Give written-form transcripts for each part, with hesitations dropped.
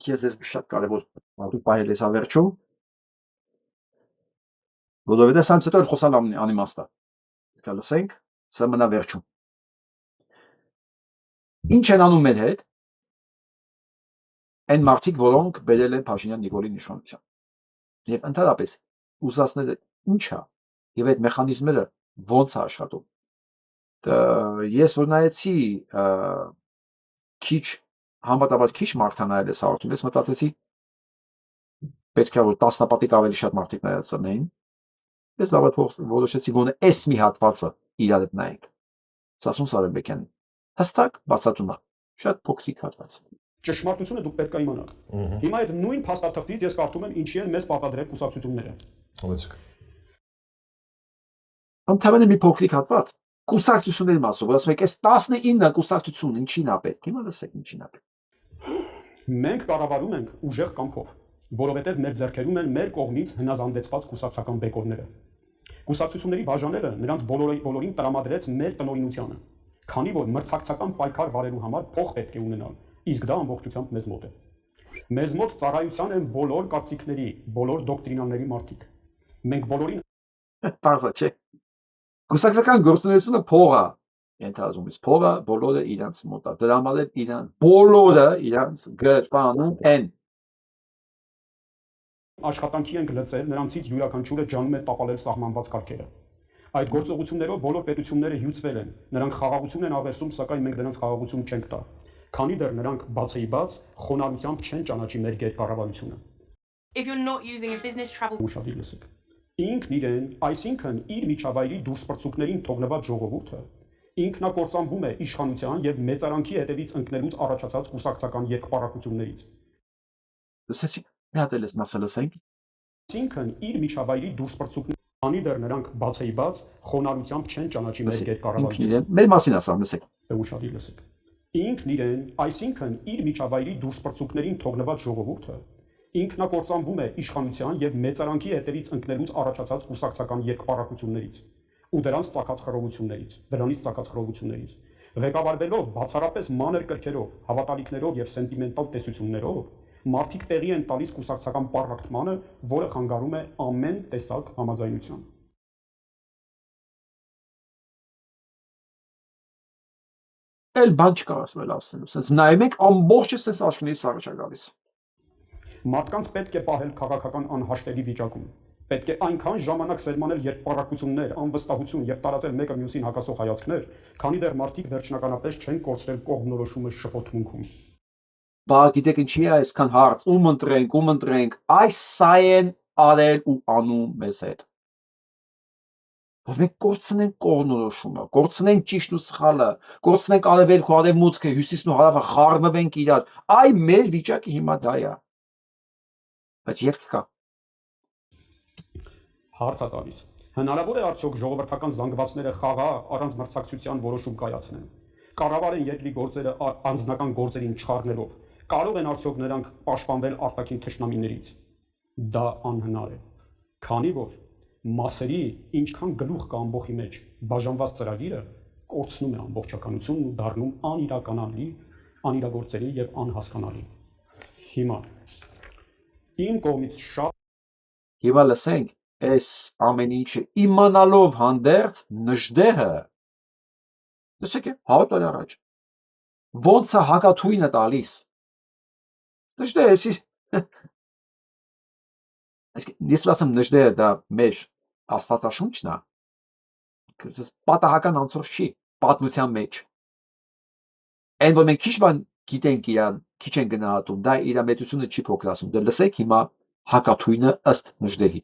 Քեզ է շատ կարևոր դու բայել ես ավերջում, որովհետև սրանց հետո էլ խոսալ անիմաստ է։ Իսկ լսենք, սա մնա վերջում։ Ինչ են անում մեր հետ այն մարդիկ, որոնք բերել են Փաշինյան Նիկոլին իշխանության։ Եվ ընդհանրապես ուսացները ինչ է եւ այդ մեխանիզմները ոնց է աշխատում։ Ես որ նայեցի քիչ համատաբար քիչ մարդանայել ես հաղորդում, ես մտածեցի պետք է որ տասնապատիկ ավելի շատ մարդիկ նայեցնեին։ Ես լավ որոշեցի գոնե այս մի հատվածը իրար հետ նայենք։ Սասուն Սարեբեկյան հստակ բացատրում է շատ փոքրիկ հատված։ Ճշմարտությունը դուք պետք է իմանաք։ Հիմա այդ նույն փաստաթղթից ես կարդում եմ ինչի են մեզ պարտադրել կուսակցությունները։ Համեցեք։ Ընդհանրապես մի փոքրիկ հատված կուսակցությունների մասով, որ ասում եք, այս 19 կուսակցություն ինչին է պետք։ Հիմա լսեք ինչին է պետք։ Մենք կառավարում ենք ուժեղ կամքով, որովհետև մեր ձեռքերում են մեր կողմից հնազանդեցված կուսակցական բեկորները։ Կուսակցությունների բաժանելը նրանց բոլորին տրամադրեց մեր տնօրինությանը, քանի որ մրցակցական պայքար վարելու համար փող պետք է ունենալ, իսկ դա ամբողջությամբ մեզ մոտ է։ Մեզ մոտ ծառայության են բոլոր կարծիքների, բոլոր դոկտրինաների մարդիկ։ Մենք բոլորին Պարզա չէ։ Կուսակցական գործունեությունը փող է, ենթադրում ես, փողը բոլորը իրանց մոտ է։ Դրա համար էլ իրան բոլորը իրանց գրպանում են։ Աշխատանքի ենք լծել, նրանցից յուրաքանչյուրը ջանում է տապալել սահմանված կարգերը։ Այդ գործողություններով բոլոր պետությունները հյուծվել են, նրանք խաղաղություն են ավերսում, սակայն մենք նրանց խաղաղություն չենք տա, քանի դեռ նրանք բացեիբաց խոնարհությամբ չեն ճանաչի մեր գերկառավարությունը։ If you're not using a business travel Ուշադիր լսեք։ Ինքն իրեն, այսինքն իր միջավայրի դուրսպրծուկներին թողնված ժողովուրդը ինքնակործանվում է իշխանության եւ մեծարանքի հետևից ընկնելուց առաջացած կուսակցական երկպարակություններից։ Լսեցի, մի հատ էլ ես մասը լսենք։ Այսինքն իր միջավայրի դուրսպրծուկները, քանի դեռ նրանք բացեիբաց խոնարհությամբ չեն ճանաչի մեր գերկառավարությունը։ Մեր մասին ասամ, լսեք։ Ուշադիր լսեք։ Ինքն իրեն, այսինքն իր միջավայրի դուրսպրծուկներին թողնված ժողովուրդը ինքնակործանվում է իշխանության եւ մեծարանքի հետևից ընկնելուց առաջացած կուսակցական երկպարակություններից ու դրանից ծակած խռովություններից ղեկավարվելով բացառապես մանր կրքերով, հավատալիքներով եւ սենտիմենտալ տեսություններով մարդիկ տեղի են տալիս կուսակցական պառակտմանը, որը խանգարում է ամեն տեսակ համաձայնության։ Էլ բան չկար ասել ասելու, sense նայում եք ամբողջը sense աշխարհից առաջ է գալիս։ Մարդկանց պետք է պահել քաղաքական անհաշտելի վիճակում։ Պետք է այնքան ժամանակ սերմանել երկպարակություններ, անվստահություն եւ տարածել մեկը մյուսին հակասող հայացքներ, քանի դեռ մարդիկ վերջնականապես չեն կորցրել կողմնորոշումը շփոթմունքում։ Բա գիտեք ինչի է այսքան հարց, ում ընտրենք, այս սա են արել ու անում մեզ հետ։ Որ մենք կորցնենք կողմնորոշումը, կորցնենք ճիշտ ու սխալը, կորցնենք արևելք ու արևմուտքը, հյուսիսն ու հարավը, խառնվենք իրար։ Այ մեր վիճակը հիմա դա է։ Բայց երբ կա։ Հարց է տալիս։ Հնարավոր է արդյոք ժողովրդական զանգվածները խաղաղ առանց մրցակցության որոշում կայացնեն։ Կառավարեն երկրի գործերը անձնական գործերին չխառնելով։ Կարող են արդյոք նրանք պաշտպանվել արտաքին թշնամիներից։ Դա անհնար է, քանի որ մասերի ինչքան գլուխ կա ամբողջի մեջ, բաժանված ծրագիրը կորցնում է ամբողջականությունն ու դառնում անիրականալի, անիրագործելի եւ անհասկանալի։ Հիմա իմ կողմից շատ Հիմա լսենք այս ամեն ինչը իմանալով հանդերձ նժդեհը լսեք հատ առաջ ոնց է հակաթույնը տալիս նժդեհը ես ասեմ նժդեհը դա մեր աստվածաշունչն է պատահական անցորդ չի պատմության մեջ այն որ մենք քիչ բան գիտենք իրան քիչ են գնահատում դա իր մեծությունը չի փոքրացնում դե լսեք հիմա հակաթույնը ըստ նժդեհի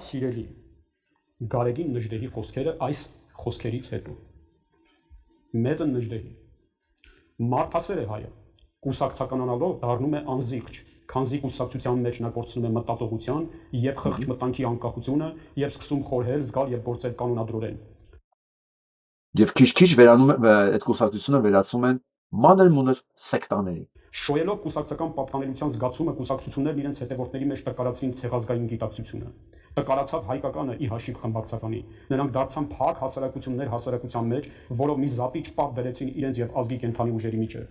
սիրելի Գարեգին Նժդեհի խոսքերը այս խոսքերից հետո մեծը Նժդեհի մարդասեր է հայը կուսակցականանալով դառնում է անզիղջ քանզի կուսակցության մեջ նա կորցնում է մտածողության եւ խղճ մտանքի անկախությունը եւ սկսում խորհել զգալ եւ գործել կանոնադրորեն եւ քիչ վերանում այդ կուսակցությունը վերածում են մանր-մունր սեկտաների շոյելով կուսակցական պատկանելիության զգացումը կուսակցություններն իրենց հետևորդների մեջ տկարացրին ցեղազգային գիտակցությունը տկարացավ հայկականը ի հաշիվ խմբակցականի նրանք դարձան փակ հասարակություններ հասարակության մեջ որով մի զապիչ պատ դրեցին իրենց եւ ազգի կենթանի ուժերի միջեւ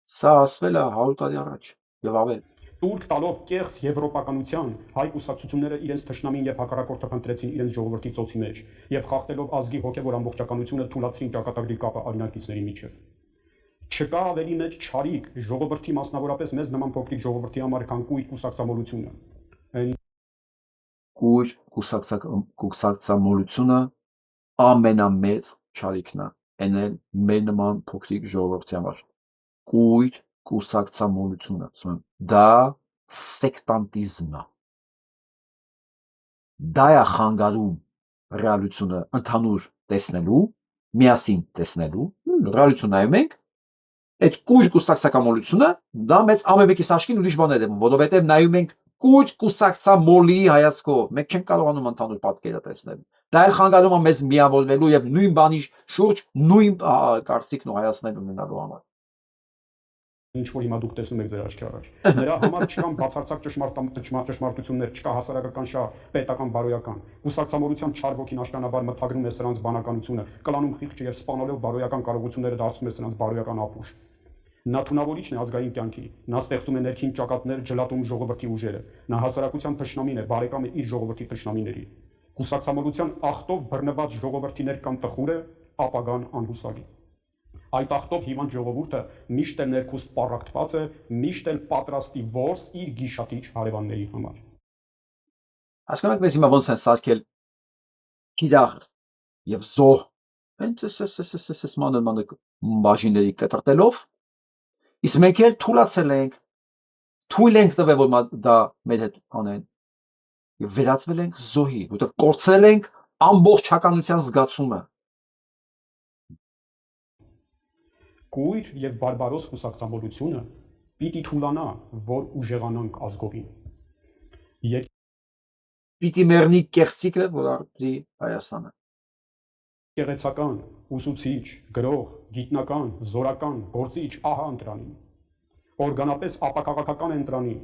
Սա ասվել է 100 տարի առաջ եւ ավել։ Տուրք տալով կեղծ եվրոպականության հայ կուսակցությունները իրենց թշնամին եւ հակառակորդը փնտրեցին իրենց ժողովրդի ծոցի մեջ եւ խախտելով ազգի հոգեվոր ամբողջականությունը թույլատրեցին ճակատագրի կապը արինակիցների միջև։ Չկա ավելի մեծ չարիք ժողովրդի, մասնավորապես մեզ նման փոքրիկ ժողովրդի համար, քան կույր կուսակցամոլությունը։ Կույր կուսակցամոլությունը ամենամեծ չարիքն է, էնել մեր նման փոքրիկ ժողովրդի համար։ Կույր կուսակցամոլությունը, ասում եմ, դա սեկտանտիզմ է։ Դա է խանգարում ռեալությունը ընդհանուր տեսնելու, միասին տեսնելու, ռեալություն նայում ենք, այդ կույր կուսակցամոլությունը դա մեծ ամենից աշկին ուրիշ բաներ է, որովհետև նայում ենք կույր կուսակցամոլի հայացքով, մենք չենք կարողանում ընդհանուր պատկերը տեսնել։ Դա էլ խանգարում է մեզ միավորվելու եւ նույն բանի շուրջ նույն կարծիքն ու հայացքն ունենալու համար։ Ինչ որ հիմա դուք տեսնում եք ձեր աչքի առաջ։ Նրա համար չկան բացարձակ ճշմարտություններ, չկա հասարակական շահ, պետական բարոյական։ Կուսակցամոլության չար ոգին աշնանաբար մթագնում է սրանց բանականությունը, կլանում խիղճը եւ սպանելով բարոյական կարողությունները դարձնում է սրանց բարոյական ապուշ։ Նա թունավորիչն է ազգային կյանքի, նա ստեղծում է ներքին ճակատներ, ջլատում ժողովրդի ուժերը։ Նա հասարակության թշնամին է, բարեկամ է իր ժողովրդի թշնամիների։ Կուսակցամոլության ախտով բռնված ժողովրդի ներկան տխուր է, ապագան անհուսալի։ Այդ ախտով հիվանդ ժողովուրդը միշտ էլ ներքուստ պառակտված է, միշտ էլ պատրաստի որս իր գիշատիչ հարևանների համար։ Հասկանում եք, մեզ հիմա ոնց են սարքել թիրախ եւ զոհ, այս մանր բաժինների կտրտելով, իսկ մենք էլ թույլացել ենք, թույլ ենք տվել, որ դա մեր հետ անեն եւ վերածվել ենք զոհի, որտեղ կորցրել ենք ամբողջականության զգացումը։ Կույր եւ բարբարոս կուսակցամոլությունը պիտի թուլանա, որ ուժեղանանք ազգովին։ Պիտի մեռնի կեղծիկը, որ արտի Հայաստանը։ Գեղեցական, ուսուցիչ, գրող, գիտնական, զորական, գործիչ ահա ընտրանին։ Օրգանապես ապակաղակական ընտրանին,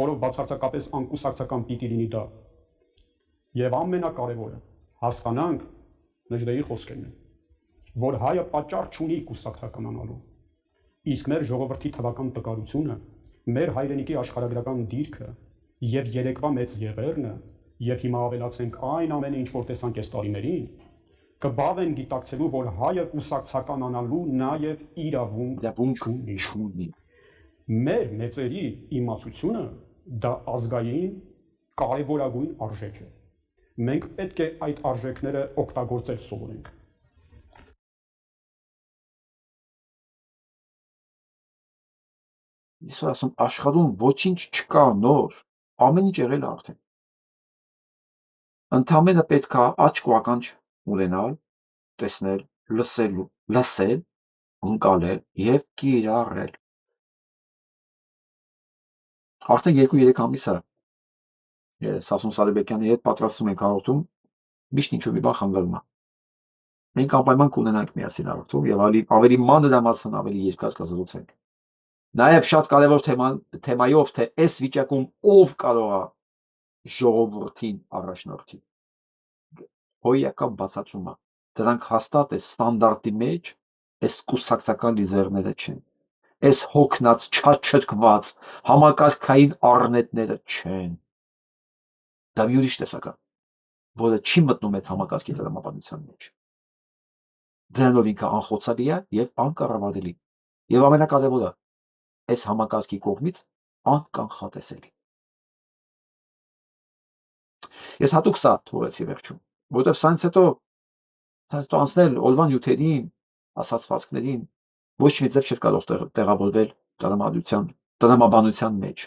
որով բացարձակապես անկուսակցական պիտի լինի դա։ Եվ ամենակարևորը, հասկանանք Նժդեի խոսքերն են, որ հայը պատճառ չունի կուսակցականանալու, իսկ մեր ժողովրդի թվական տկարությունը, մեր հայրենիքի աշխարհագրական դիրքը եւ երեկվա մեծ եղերնը, եւ հիմա ավելացնենք այն ամենը, ինչ որ տեսանք այս տարիներին, կբավ են գիտակցելու, որ հայը կուսակցականանալու նաեւ իրավունք չունի։ Մեր մեծերի իմացությունը դա ազգային կարևորագույն արժեք է։ Մենք պետք է այդ արժեքները օգտագործել սովորենք։ Ես ասում, աշխարհում ոչինչ չկա նոր, ամեն ինչ եղել է արդեն։ Ընդամենը պետք է աչք ու ականջ ունենալ, տեսնել, լսել, ընկալել եւ կիրառել։ Արդեն 2-3 ամիս է Սասուն Սարիբեկյանի հետ պատրաստում ենք հաղորդում, միշտ ինչ-որ մի բան խանգարում է։ Մենք անպայման կունենանք միասին հաղորդում եւ ավելի մանրամասն, ավելի երկար կզրուցենք։ Նաեւ շատ կարեւոր թեմայով, թե այս վիճակում ով կարող է ժողովրդին առաջնորդի։ Հոյակապ բացատրում է։ Դրանք հաստատ է ստանդարտի մեջ այս կուսակցական լիզերները չեն։ Այս հոգնած, չաչրկված, համակարգային առնետները չեն։ Դա մի ուրիշ տեսակ է, որը չի մտնում այդ համակարգի տրամաբանության մեջ։ Դրանով ինքը անխոցալի է եւ անկառավարելի։ Եվ ամենակարևորը, այս համակարգի կողմից անկանխատեսելի։ Ես հատուկ սա թողեցի վերջում, որովհետև սրանից հետո անցնել օրվա նյութերին, ասացվածքներին ոչ մի ձև չէր կարող տեղավորվել տրամաբանության մեջ։